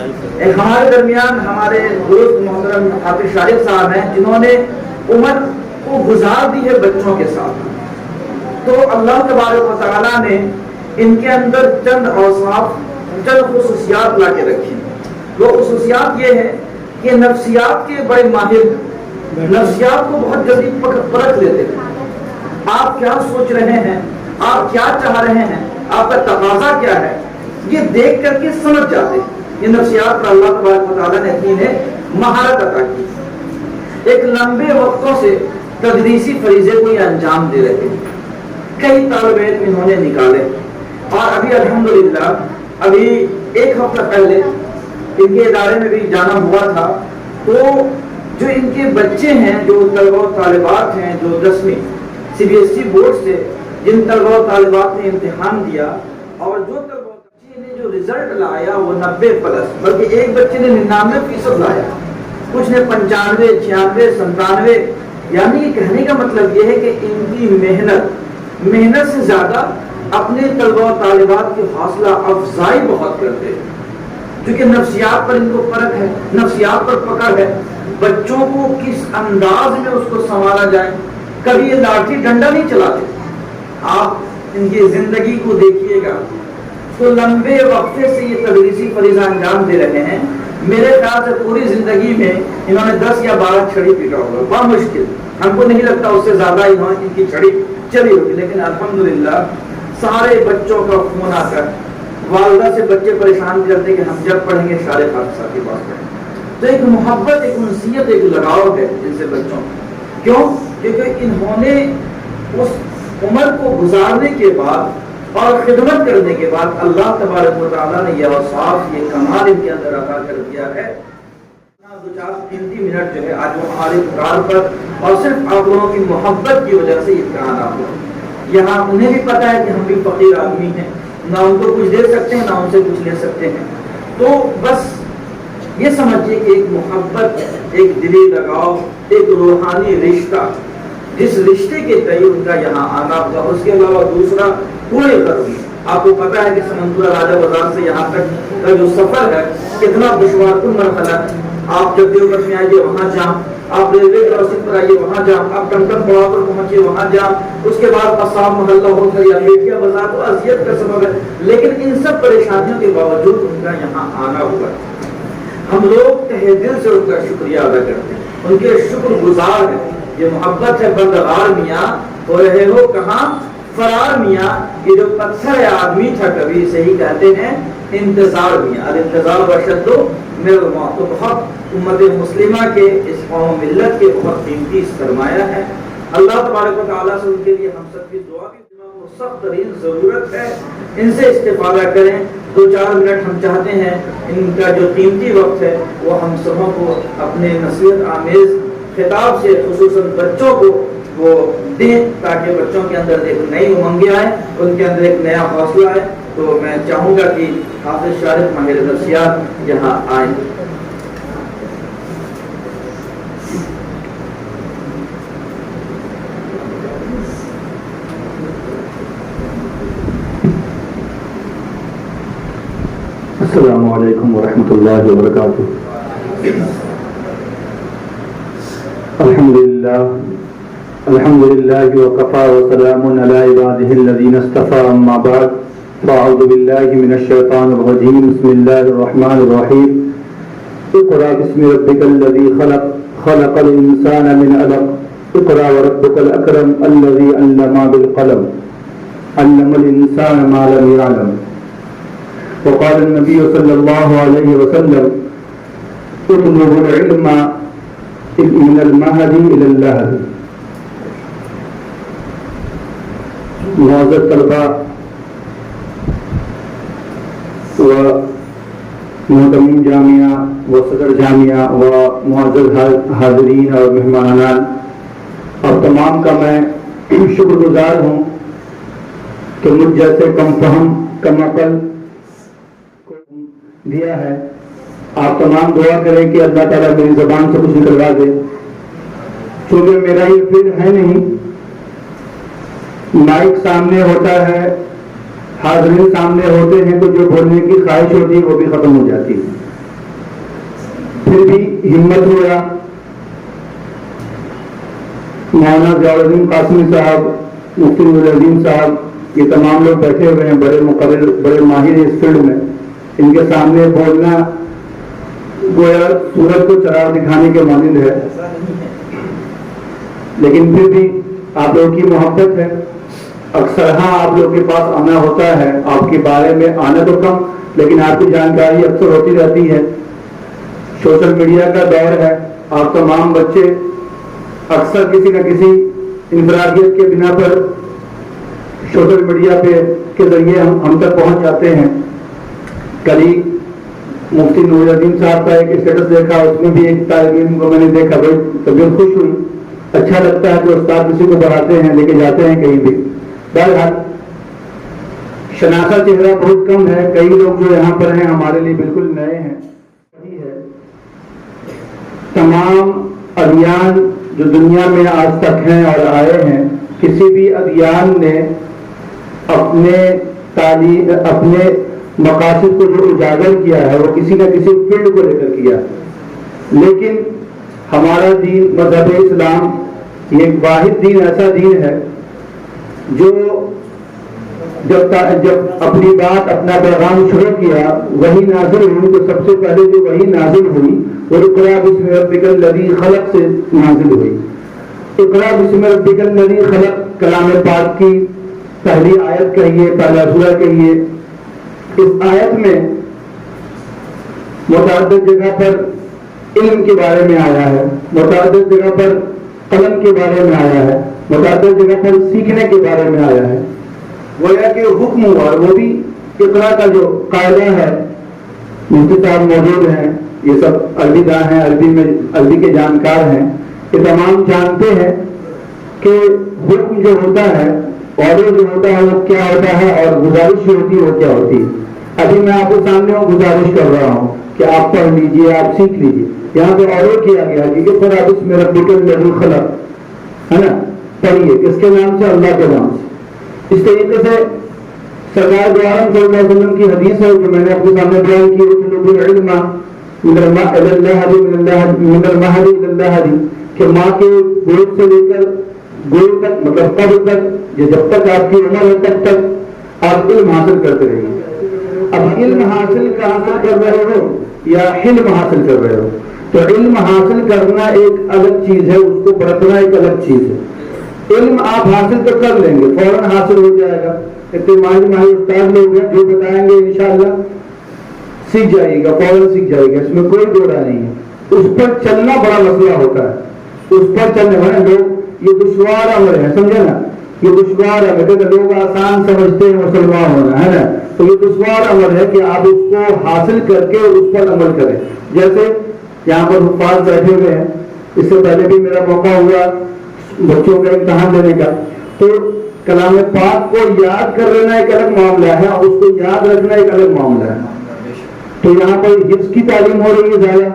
ہمارے درمیان ہمارے دوست محترم حافظ شارق صاحب ہیں جنہوں نے عمر کو گزار دی ہے بچوں کے ساتھ. تو اللہ تبارک و تعالیٰ نے ان کے اندر چند اوصاف چند خصوصیات لا کے رکھی. وہ خصوصیات یہ ہے کہ نفسیات کے بڑے ماہر، نفسیات کو بہت جلدی پرکھ لیتے ہیں. آپ کیا سوچ رہے ہیں، آپ کیا چاہ رہے ہیں، آپ کا تقاضا کیا ہے، یہ دیکھ کر کے سمجھ جاتے ہیں. یہ نفسیات پر اللہ تبارک و تعالیٰ نے انہیں مہارت عطا کی. ایک لمبے وقتوں سے تدریسی فریضے کو یہ انجام دے رہے ہیں. کئی طالب علم انہوں نے نکالے اور ابھی الحمدللہ ابھی ایک ہفتہ پہلے ان کے ادارے میں بھی جانا ہوا تھا. تو جو ان کے بچے ہیں، جو طلبہ و طالبات ہیں جو 10ویں CBSE بورڈ سے جن طلبہ و طالبات نے امتحان دیا، اور جو طلبہ بچے نے جو رزلٹ لایا وہ 90+، بلکہ ایک بچے نے 99% لایا، کچھ نے 95، 96، 97. یعنی کہنے کا مطلب یہ ہے کہ ان کی محنت سے زیادہ اپنے طلبہ و طالبات کی حوصلہ افزائی بہت کرتے ہیں. کیونکہ نفسیات پر ان کو پرکھ ہے، نفسیات پر پکڑ ہے. بچوں کو کس انداز میں اس کو سنبھالا جائے. کبھی یہ لاٹھی ڈنڈا نہیں چلاتے. آپ ان کی زندگی کو دیکھیے گا تو لمبے وقفے سے یہ تدریسی فریضہ انجام دے رہے ہیں. میرے خیال سے پوری زندگی میں انہوں نے 10 یا 12 چھڑی پیٹا ہوگا، بڑا مشکل. ہم کو نہیں لگتا اس سے زیادہ انہوں نے ان کی چھڑی چلی ہوگی. لیکن الحمدللہ سارے بچوں کا فون آ کر والدہ سے بچے پریشان کرتے کہ ہم جب پڑھیں گے شارق صاحب کے پاس پڑھیں. تو ایک محبت، ایک انسیت، ایک لگاؤ ہے ان سے بچوں. کیوں؟ کیونکہ انہوں نے اس عمر کو گزارنے کے بعد اور خدمت کرنے کے بعد اللہ تبارک و تعالیٰ نے یہ اوصاف، یہ کمال ان کے اندر عطا کر دیا ہے. 2-4 منٹ جو ہے آج وہ ہمارے اقرار پر اور صرف آپ لوگوں کی محبت کی وجہ سے یہ امتحان آپ ہوا. یہاں انہیں بھی پتا ہے کہ ہم بھی فقیر آدمی ہیں، نہ ان کو کچھ دے سکتے ہیں نہ ان سے کچھ لے سکتے ہیں. تو بس یہ سمجھیے کہ ایک محبت، ایک دلی لگاؤ، ایک روحانی رشتہ، جس رشتے کے تئیں ان کا یہاں آنا ہوا. اس کے علاوہ دوسرا پورے قدمی. آپ کو پتا ہے کہ سمنتورا راجہ بازار سے یہاں تک کا جو سفر ہے کتنا دشوار کن مرحلہ ہے. آپ جب دیوبند میں آئیے وہاں جام، آپ ریلوے کراسنگ پر آئیے وہاں جام، آپ ٹمٹم پڑاؤ پر پہنچیے وہاں جام، اس کے بعد قصاب محلہ ہو کر یا بیٹیا بازار تو اذیت کا سبب ہے. لیکن ان سب پریشانیوں کے باوجود ان کا یہاں آنا ہوا. ہم لوگ تہہ دل سے ان کا شکریہ ادا کرتے ہیں، ان کے شکر گزار ہیں. یہ محبت ہے. بندگار میاں ہو رہے ہو کہاں فرار میاں. یہ جو پتھر ہے آدمی تھا کبھی سے ہی کہتے ہیں انتظار میاں. الانتظار اشد من الموت. تو بہت امت مسلمہ کے اس قوم ملت کے بہت قیمتی سرمایہ ہے. اللہ تبارک و تعالیٰ سے ان کے لیے ہم سب کی دعا بھی سخت ترین ضرورت ہے. ان سے استفادہ کریں. 2-4 منٹ ہم چاہتے ہیں ان کا جو قیمتی وقت ہے وہ ہم سبوں کو اپنے نصیحت آمیز خطاب سے خصوصاً بچوں کو وہ دیں تاکہ بچوں کے اندر ایک نئی امنگیں آئیں، ان کے اندر ایک نیا حوصلہ آئے. تو میں چاہوں گا کہ حافظ شارق ماہر نفسیات یہاں آئیں. السلام علیکم ورحمۃ اللہ وبرکاتہ. الحمد للہ وکفى وسلام علی عباده الذین اصطفى. اما بعد فاعوذ باللہ من الشیطان الرجیم. بسم اللہ الرحمن الرحیم. اقرأ باسم ربک الذی خلق خلق الانسان من علق. اقرأ وربک الاکرم الذی علم بالقلم علم الانسان ما لم يعلم. وقال النبي صلى الله عليه وسلم اطلبوا العلم من المهد إلى اللهد. معزز طلباء و محترم جامعہ و صدر جامعہ و معزز حاضرین اور مہمانان اور تمام کا میں شکر گزار ہوں کہ مجھ جیسے کم فہم کم عقل دیا ہے. آپ تمام دعا کریں کہ اللہ تعالیٰ میری زبان سے کچھ نکلوا دے. چونکہ میرا یہ فیل ہے نہیں، مائک سامنے ہوتا ہے، حاضرین سامنے ہوتے ہیں تو جو بولنے کی خواہش ہوتی ہے وہ بھی ختم ہو جاتی ہے. پھر بھی ہمت ہوا، مولانا ضیاءالدین قاسمی صاحب، مفتی نور العظیم صاحب، یہ تمام لوگ بیٹھے ہوئے ہیں، بڑے مقرر، بڑے ماہر اس فیلڈ میں، ان کے سامنے بولنا گویا سورج کو چراغ دکھانے کے مانند ہے، لیکن پھر بھی آپ لوگوں کی محبت ہے، اکثر ہاں آپ لوگوں کے پاس آنا ہوتا ہے، آپ کے بارے میں آنا تو کم لیکن آپ کی جانکاری اکثر ہوتی رہتی ہے، سوشل میڈیا کا دور ہے، آپ تمام بچے اکثر کسی نہ کسی انفرادیت کے بنا پر سوشل میڈیا پہ کے ذریعے ہم تک پہنچ جاتے ہیں۔ کل ہی مفتی نور العظیم صاحب کا ایک اسٹیٹس دیکھا، اس میں بھی ایک طالب علم کو میں نے دیکھا، بڑی طبیعت خوش ہوئی، اچھا لگتا ہے کہ استاد کسی کو پڑھاتے ہیں، لے کے جاتے ہیں کہیں بھی۔ بہرحال شناخت چہرہ بہت کم ہے، کئی لوگ جو یہاں پر ہیں ہمارے لیے بالکل نئے ہیں۔ تمام ادیان جو دنیا میں آج تک ہیں اور آئے ہیں، کسی بھی ادیان نے اپنے تعلیم، اپنے مقاصد کو جو اجاگر کیا ہے وہ کسی نہ کسی فیلڈ کو لے کر کیا، لیکن ہمارا دین مذہب اسلام یہ ایک واحد دین، ایسا دین ہے جو جب اپنی بات، اپنا پیغام شروع کیا، وحی نازل ہوئی تو سب سے پہلے جو وحی نازل ہوئی وہ اقرأ بسم ربک الذی خلق سے نازل ہوئی۔ اقرأ بسم ربک الذی خلق کلام پاک کی پہلی آیت کہیے، پہلا سورہ کہیے۔ اس آیت میں متعدد جگہ پر علم کے بارے میں آیا ہے، متعدد جگہ پر قلم کے بارے میں آیا ہے، متعدد جگہ پر سیکھنے کے بارے میں آیا ہے۔ گویا کہ حکم ہوا، وہ بھی اقرا کا جو قاعدہ ہے، مفتی صاحب موجود ہیں، یہ سب عربی داں ہیں، عربی کے جانکار ہیں، یہ تمام جانتے ہیں کہ حکم جو ہوتا ہے، آرڈر جو ہوتا ہے وہ کیا ہوتا ہے، اور گزارش جو ہوتی ہے وہ کیا ہوتی ہے۔ ابھی میں آپ کے سامنے وہ گزارش کر رہا ہوں کہ آپ پڑھ لیجئے، آپ سیکھ لیجئے۔ یہاں پہ آرڈر کیا گیا کہ اقرأ بسم ربک الذی خلق، ہے نا، پڑھیے، کس کے نام سے؟ اللہ کے نام سے۔ اس طریقے سے سرکار دو عالم صلی اللہ علیہ وسلم کی حدیث ہے جو میں نے آپ کے سامنے بیان کی، اطلبوا العلم من المهد الى اللحد، کہ ماں کے گود سے لے کر گود تک، مطلب قبر تک، جب تک آپ کی عمر ہے تب تک آپ علم حاصل کرتے رہیے۔ اب علم حاصل کہاں کر رہے ہو یا حلم حاصل کر رہے ہو؟ تو علم حاصل کرنا ایک الگ چیز ہے، اس کو برتنا ایک الگ چیز ہے۔ علم آپ حاصل تو کر لیں گے، فوراً حاصل ہو جائے گا، اتنے ماہر استاد لوگ ہیں جو بتائیں گے انشاءاللہ سیکھ جائے گا، فوراً سیکھ جائے گا، اس میں کوئی دو رائے نہیں ہے۔ اس پر چلنا بڑا مسئلہ ہوتا ہے، اس پر چلنے والے لوگ، یہ دشوار امر ہے، سمجھے نا، یہ دشوار امر ہے۔ لوگ آسان سمجھتے ہیں مسلمان ہونا، ہے نا، تو یہ دشوار امر ہے کہ آپ اس کو حاصل کر کے اس پر عمل کریں۔ جیسے یہاں پر حفاظ بیٹھے ہوئے ہیں، اس سے پہلے بھی میرا موقع ہوا بچوں کا امتحان دینے کا، تو کلام پاک کو یاد کر لینا ایک الگ معاملہ ہے اور اس کو یاد رکھنا ایک الگ معاملہ ہے۔ تو یہاں پر حفظ کی تعلیم ہو رہی ہے زیادہ،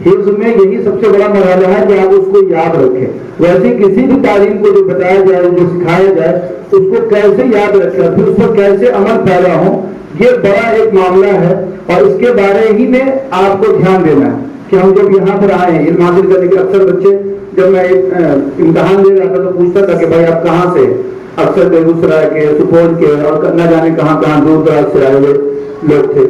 حفظ میں یہی سب سے بڑا مرحلہ ہے کہ آپ اس کو یاد رکھیں۔ ویسے کسی بھی تعلیم کو جو بتایا جائے، جو سکھایا جائے، اس کو کیسے یاد رکھیں، پھر اس پر کیسے عمل پیرا ہو، یہ بڑا ایک معاملہ ہے، اور اس کے بارے ہی میں آپ کو دھیان دینا ہے کہ ہم جب یہاں پر آئے ہیں علم حاصل کرنے کے۔ اکثر بچے، جب میں ایک امتحان دے رہا تھا تو پوچھتا تھا کہ بھائی آپ کہاں سے؟ اکثر بیگوسرائے کے، سپول کے، اور نہ جانے کہاں کہاں دور دراز سے آئے ہوئے لوگ تھے۔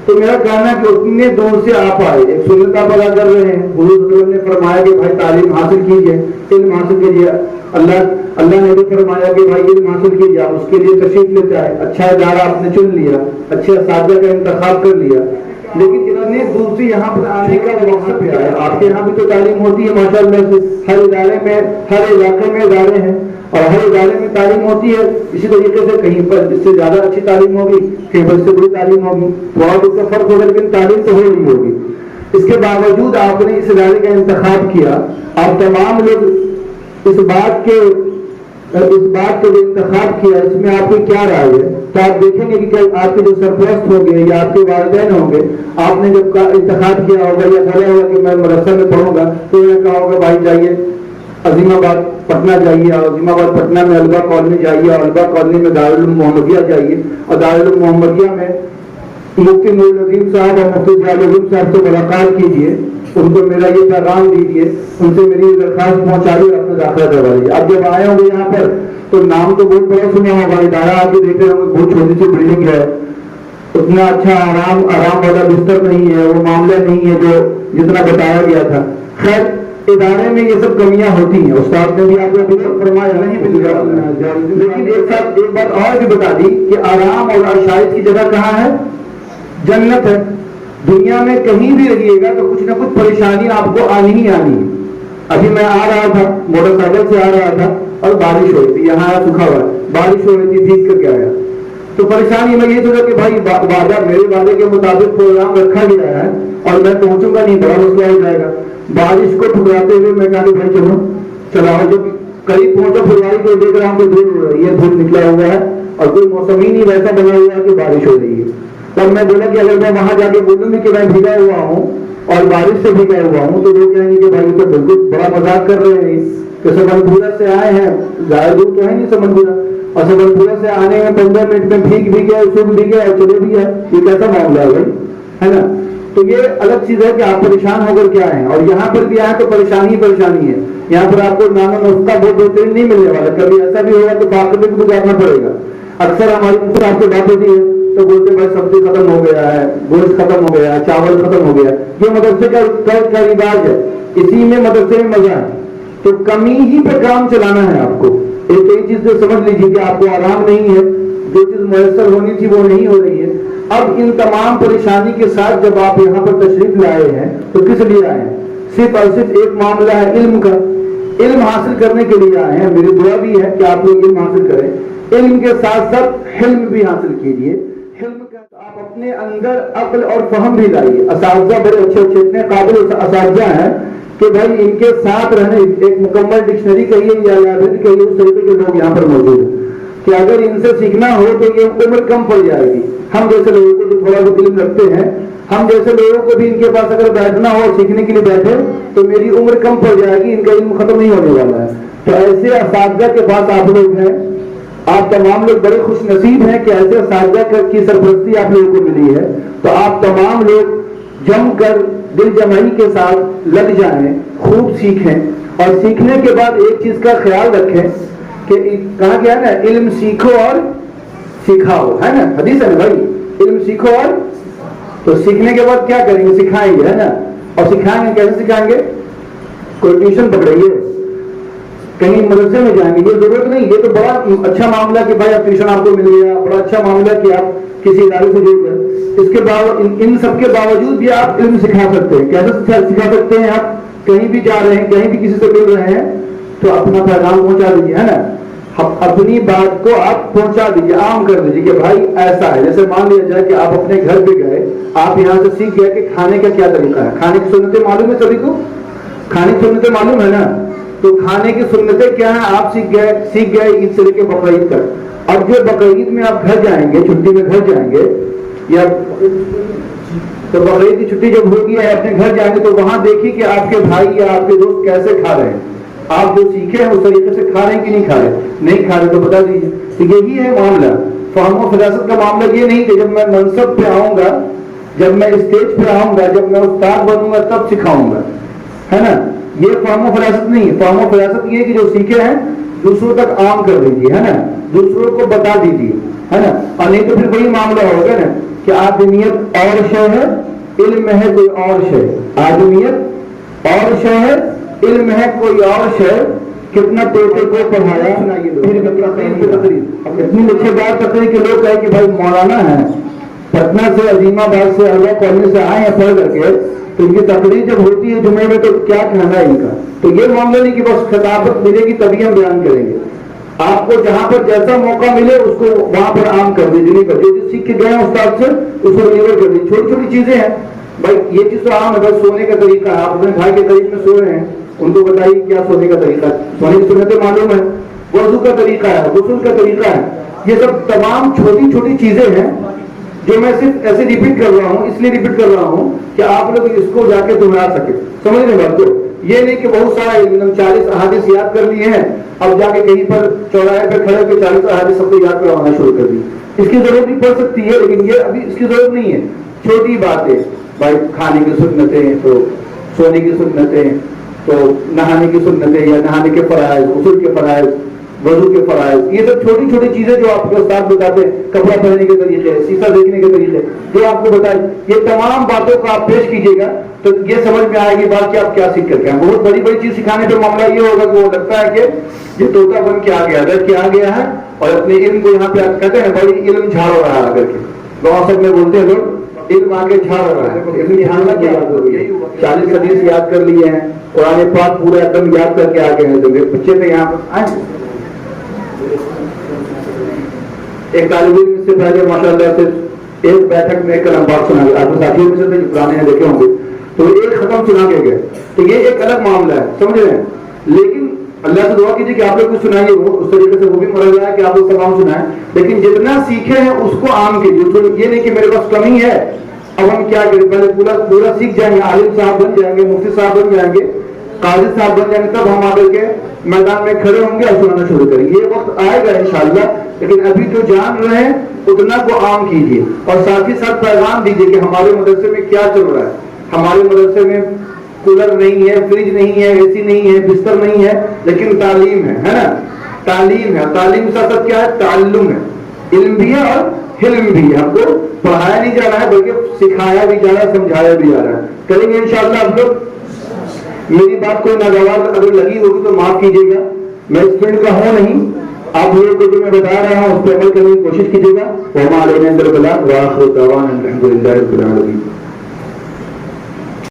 تو میرا کہنا ہے کہ اتنے دور سے آپ آئے، ایک سنت آپ ادا کر رہے ہیں۔ حضور صلی اللہ علیہ وسلم نے فرمایا کہ بھائی تعلیم حاصل کیجیے، علم حاصل کیجیے۔ اللہ نے بھی فرمایا کہ بھائی علم حاصل کیجیے، آپ اس کے لیے تشریف لیتے آئے، اچھا ادارہ آپ نے چن لیا، اچھے اساتذہ کا انتخاب کر لیا، لیکن اتنے دور سے یہاں پر آنے کا مقصد کیا ہے؟ آپ کے یہاں بھی تو تعلیم ہوتی ہے ماشاءاللہ سے، ہر ادارے میں، ہر علاقے میں ادارے ہیں اور ہر ادارے میں تعلیم ہوتی ہے۔ اسی طریقے سے کہیں پر اس سے زیادہ اچھی تعلیم ہوگی، کہیں پر اس سے بری تعلیم ہوگی، بہت اس کا فرق ہوگا، لیکن تعلیم تو ہو رہی ہوگی۔ اس کے باوجود آپ نے اس ادارے کا انتخاب کیا، آپ تمام لوگ اس بات کا جو انتخاب کیا، اس میں آپ کی کیا رائے ہے؟ تو آپ دیکھیں گے کہ آپ کے جو سرپرست ہوں گے یا آپ کے والدین ہوں گے، آپ نے جب انتخاب کیا ہوگا یا بولا ہوگا کہ میں مدرسہ میں پڑھوں گا، تو انہوں نے کہا ہوگا بھائی جائیے عظیم آباد پٹنہ جائیے، اور عظیم آباد پٹنہ میں البا کالونی جائیے، اور البا کالونی میں دارالعلوم محمدیہ جائیے، اور دارالعلوم محمدیہ میں مفتی نور العظیم صاحب اور مفتی ضیاءالدین صاحب سے ملاقات کیجیے، ان کو میرا یہ پیغام دیجیے، ان سے میری درخواست پہنچائیے، اپنا داخلہ کروا لیجیے۔ اب جب آئے ہوں گے یہاں پر تو نام تو بہت بڑا سنے ہوگا، ادارہ آپ کے دیکھ رہے ہوں گے، بہت چھوٹی سی بلڈنگ ہے، اتنا اچھا آرام والا بستر نہیں ہے، وہ معاملہ نہیں ہے جو جتنا بتایا گیا تھا۔ خیر ادارے میں یہ سب کمیاں ہوتی ہیں، استاد نے بھی آپ کو فرمایا نہیں، لیکن ایک بات اور بھی بتا دی کہ آرام اور عشائش کی جگہ کہاں ہے؟ جنت ہے۔ دنیا میں کہیں بھی رہیے گا تو کچھ نہ کچھ پریشانی آپ کو آنی ہی آنی ہے۔ ابھی میں آ رہا تھا، موٹر سائیکل سے آ رہا تھا اور بارش ہو رہی تھی، یہاں سکھا ہوا ہے، بارش ہو رہی تھی، بھیگ کر کے آیا تو پریشانی میں یہ سوچا کہ بھائی وعدہ میرے وعدے کے مطابق پروگرام رکھا گیا ہے اور میں پہنچوں گا نہیں، بڑا مسئلہ ہو جائے گا۔ بارش کو ٹھکراتے ہوئے میں کہا کہ بھائی چلو چلاؤ، جب قریب پہنچا پھلواری کو دیکھ رہا ہوں کہ دھوپ ہو رہی ہے، دھوپ نکلا ہوا ہے اور کوئی موسم ہی نہیں ویسا بنا ہوا ہے کہ بارش ہو رہی ہے۔ تب میں بولا کہ اگر میں وہاں جا کے بولوں گی کہ میں بھیگا ہوا ہوں اور بارش سے بھیگا ہوا ہوں تو لوگ کہیں گے کہ بھائی تو بالکل بڑا مذاق کر رہے ہیں کہ سمن پورا سے آئے ہیں، زیادہ دور تو ہے نہیں سمن پورا، اور سمن پورا سے آنے میں 15 منٹ میں بھیگ بھی گیا، سوکھ بھی گیا اور چلے بھی گیا، یہ کیسا معاملہ ہے بھائی، ہے نا؟ تو یہ الگ چیز ہے کہ آپ پریشان ہو کر کے آئے ہیں، اور یہاں پر بھی آئے تو پریشانی ہے۔ یہاں پر آپ کو نام نسخہ بہت بہترین نہیں ملنے والا، کبھی ایسا بھی ہوگا کہ باقی بھی گزارنا پڑے گا۔ اکثر ہماری مجھ آپ سے بات ہوتی ہے تو بولتے بھائی سبزی ختم ہو گیا ہے، گوشت ختم ہو گیا ہے، چاول ختم ہو گیا، یہ مدرسے کا رواج ہے، اسی میں مدرسے میں مزہ ہے۔ تو کمی ہی پہ کام چلانا ہے آپ کو۔ ایک چیز تو سمجھ لیجیے کہ آپ کو آرام نہیں ہے، جو چیز میسر ہونی تھی وہ نہیں ہو رہی ہے۔ اب ان تمام پریشانی کے ساتھ جب آپ یہاں پر تشریف لائے ہیں تو کس لیے آئے ہیں؟ صرف اور صرف ایک معاملہ ہے علم کا، علم حاصل کرنے کے لیے آئے ہیں۔ میری دعا بھی ہے کہ آپ لوگ علم حاصل کریں، علم کے ساتھ ساتھ حلم بھی حاصل کیجیے۔ حلم کا آپ اپنے اندر عقل اور فہم بھی لائیے۔ اساتذہ بڑے اچھے اتنے قابل اساتذہ ہیں کہ بھائی ان کے ساتھ رہنے، ایک مکمل ڈکشنری کہیے یا لائبریری کہیے، اس طریقے کے لوگ یہاں پر موجود ہیں کہ اگر ان سے سیکھنا ہو تو یہ عمر کم پڑ جائے گی۔ ہم جیسے لوگوں کو جو تھوڑا بہت علم رکھتے ہیں، ہم جیسے لوگوں کو بھی ان کے پاس اگر بیٹھنا ہو سیکھنے کے لیے بیٹھے تو میری عمر کم پڑ جائے گی، ان کا علم ختم نہیں ہونے والا ہے۔ تو ایسے اساتذہ کے پاس آپ لوگ ہیں، آپ تمام لوگ بڑے خوش نصیب ہیں کہ ایسے اساتذہ کی سرپرستی آپ لوگوں کو ملی ہے۔ تو آپ تمام لوگ جم کر دل جمعی کے ساتھ لگ جائیں، خوب سیکھیں، اور سیکھنے کے بعد ایک چیز کا خیال رکھیں کہ کہا گیا ہے نا علم سیکھو اور سکھاؤ، ہے نا؟ حدیث ہے نا بھائی، علم سیکھو اور تو سیکھنے کے بعد کیا کریں گے؟ سکھائیں گے، ہے نا؟ اور سکھائیں گے کیسے سکھائیں گے؟ کوئی ٹیوشن پکڑائیے، کہیں مدرسے میں جائیں گے، یہ ضرورت نہیں۔ یہ تو بڑا اچھا معاملہ کہ بھائی اب ٹیوشن آپ کو مل گیا، بڑا اچھا معاملہ کہ آپ کسی ادارے سے جڑ گئے۔ اس کے باوجود ان سب کے باوجود بھی آپ علم سکھا سکتے ہیں۔ کیسے سکھا سکتے ہیں؟ آپ کہیں بھی جا رہے ہیں، کہیں بھی کسی سے مل رہے ہیں تو اپنا پیغام پہنچا دیجیے، ہے نا؟ اپنی بات کو آپ پہنچا دیجیے، عام کر دیجیے کہ بھائی ایسا ہے۔ جیسے مان لیا جائے کہ آپ اپنے گھر پہ گئے، آپ یہاں سے سیکھ گئے کہ کھانے کا کیا طریقہ ہے، کھانے کی سنتیں معلوم ہے سبھی کو، کھانے کی سنتیں معلوم ہے نا؟ تو کھانے کی سنتیں کیا ہیں آپ سیکھ گئے عید سے لے کے بقرعید تک۔ اور جو بقرعید میں آپ گھر جائیں گے، چھٹی میں گھر جائیں گے، یا تو بقرعید کی چھٹی جب ہوگی یا اپنے گھر جائیں گے تو وہاں دیکھیے کہ آپ کے بھائی یا آپ کے دوست کیسے کھا رہے ہیں، آپ جو سیکھے ہیں اس طریقے سے کھا رہے ہیں کہ نہیں کھا رہے، نہیں کھا رہے تو بتا دیجیے۔ تو یہی ہے معاملہ، فہم و فراست کا معاملہ یہ نہیں کہ جب میں منصب پہ آؤں گا، جب میں اسٹیج پہ آؤں گا، جب میں استاد بنوں گا تب سکھاؤں گا، ہے نا؟ یہ فہم و فراست نہیں ہے۔ فہم و فراست یہ کہ جو سیکھے ہیں دوسروں تک عام کر دیجیے، ہے نا؟ دوسروں کو بتا دیجیے، ہے نا؟ اور نہیں تو پھر وہی معاملہ ہوگا نا کہ آدمیت اور شے ہے، علم ہے کوئی اور شے، آدمیت اور شے ہے، علم ہے کوئی اور شے۔ کتنا پیٹے کو پڑھایا، اتنی لکھے بات تقریر کے لوگ کہے کہ بھائی مولانا ہے، پٹنہ سے عظیم آباد سے اعلیٰ کالج سے آئے ہیں پڑھ کر کے، تو ان کی تقریر جب ہوتی ہے جمعے میں تو کیا کہنا ہے ان کا؟ تو یہ معاملہ نہیں کہ بس خطابت ملے گی تبھی ہم بیان کریں گے۔ آپ کو جہاں پر جیسا موقع ملے اس کو وہاں پر عام کر دیجیے، جو سیکھ کے گئے ہیں استاد سے اس کو ڈلیور کر دیجیے۔ چھوٹی چھوٹی چیزیں ہیں بھائی، یہ چیز تو عام ہے، بس سونے کا طریقہ ہے، آپ اپنے بھائی کے قریب میں سو رہے ہیں، ان کو بتائیے کیا سونے کا طریقہ ہے، سونے کی سنتیں معلوم ہے، وضو کا طریقہ ہے، غسل کا طریقہ ہے۔ یہ سب تمام چھوٹی چھوٹی چیزیں ہیں جو میں صرف ایسے ریپیٹ کر رہا ہوں، اس لیے ریپیٹ کر رہا ہوں کہ آپ لوگ اس کو جا کے دہرا سکے۔ سمجھ رہے بات کو؟ یہ نہیں کہ بہت سارا 40 احادیث یاد کر لیے ہیں، اب جا کے کہیں پر چوراہے پہ کھڑے ہو کے 40 احادیث سب کو یاد کروانا شروع کر دی۔ اس کی ضرورت بھی پڑ سکتی ہے لیکن یہ ابھی اس کی ضرورت نہیں ہے۔ چھوٹی باتیں بھائی، کھانے کی سنتیں تو سونے کی سنتیں، تو نہانے کی سنتیں یا نہانے کے فرائض، غسل کے فرائض، وضو کے فرائض، یہ سب چھوٹی چھوٹی چیزیں جو آپ کے استاد بتاتے ہیں، کپڑا پہننے کے طریقے، شیشہ دیکھنے کے طریقے، جو آپ کو بتائے، یہ تمام باتوں کو آپ پیش کیجیے گا تو یہ سمجھ میں آئے گی بات کہ آپ کیا سیکھ کر کے آئے۔ بہت بڑی بڑی چیز سکھانے پہ معاملہ یہ ہوگا کہ وہ لگتا ہے کہ یہ طوطا بن کے آ گیا، رہ کے آ گیا ہے اور اپنے علم کو یہاں پہ کہتے ہیں بڑی علم جھاڑ ہو رہا ہے آ کر کے، گاؤں سب میں بولتے ہیں لوگ علم آگے جھاڑ ہو رہا ہے، علم جھاڑنا کیا یاد ہو گئی، 40 حدیث یاد کر لیے ہیں، قرآن پاک پورا ایک دم یاد کر کے آ گئے ہیں، تو بچے تھے یہاں پر آئے۔ ایک طالب علم سے پہلے ماشاءاللہ سے ایک بیٹھک میں کلام پاک سنا گیا، آپ ساتھیوں میں سے تھے پرانے ہیں دیکھے ہوں گے، تو ایک ختم سنا کے گئے، تو یہ ایک الگ معاملہ ہے، سمجھ رہے ہیں، لیکن اللہ سے دعا کیجیے کہ آپ لوگ کچھ سنائیے، وہ اس طریقے سے وہ بھی مرض ہے کہ آپ لوگ سلام سنائیں، لیکن جتنا سیکھے ہیں اس کو عام کیجیے، یہ نہیں کہ میرے پاس کمی ہے اب ہم کیا کریں، پہلے پورا سیکھ جائیں گے، عالم صاحب بن جائیں گے، مفتی صاحب بن جائیں گے، قاضی صاحب بن جائیں گے، تب ہم آ کر کے میدان میں کھڑے ہوں گے اور سنانا شروع کریں گے، یہ وقت آئے گا انشاءاللہ، لیکن ابھی جو جان رہے ہیں اتنا کو عام کیجیے، اور ساتھ ہی ساتھ پیغام دیجیے کہ ہمارے مدرسے میں کیا چل رہا ہے، ہمارے مدرسے میں کولر نہیں ہے، فریج نہیں ہے، اے سی نہیں ہے، بستر نہیں ہے، لیکن تعلیم ہے نا، تعلیم ہے، تعلیم کے ساتھ کیا ہے، تعلم ہے، علم بھی ہے اور حلم بھی ہے، ہم کو پڑھایا نہیں جا رہا ہے بلکہ سکھایا بھی جا رہا ہے، سمجھایا بھی جا رہا ہے، کریں گے انشاءاللہ آپ لوگ۔ میری بات کوئی ناگوار اگر لگی ہوگی تو معاف کیجیے گا، میں اس فیلڈ کا ہوں نہیں، آپ لوگوں کو جو میں بتا رہا ہوں اس پہ عمل کرنے کی کوشش کیجیے گا۔ وما علینا الا البلاغ وآخر دعوانا الحمد للہ رب العالمین۔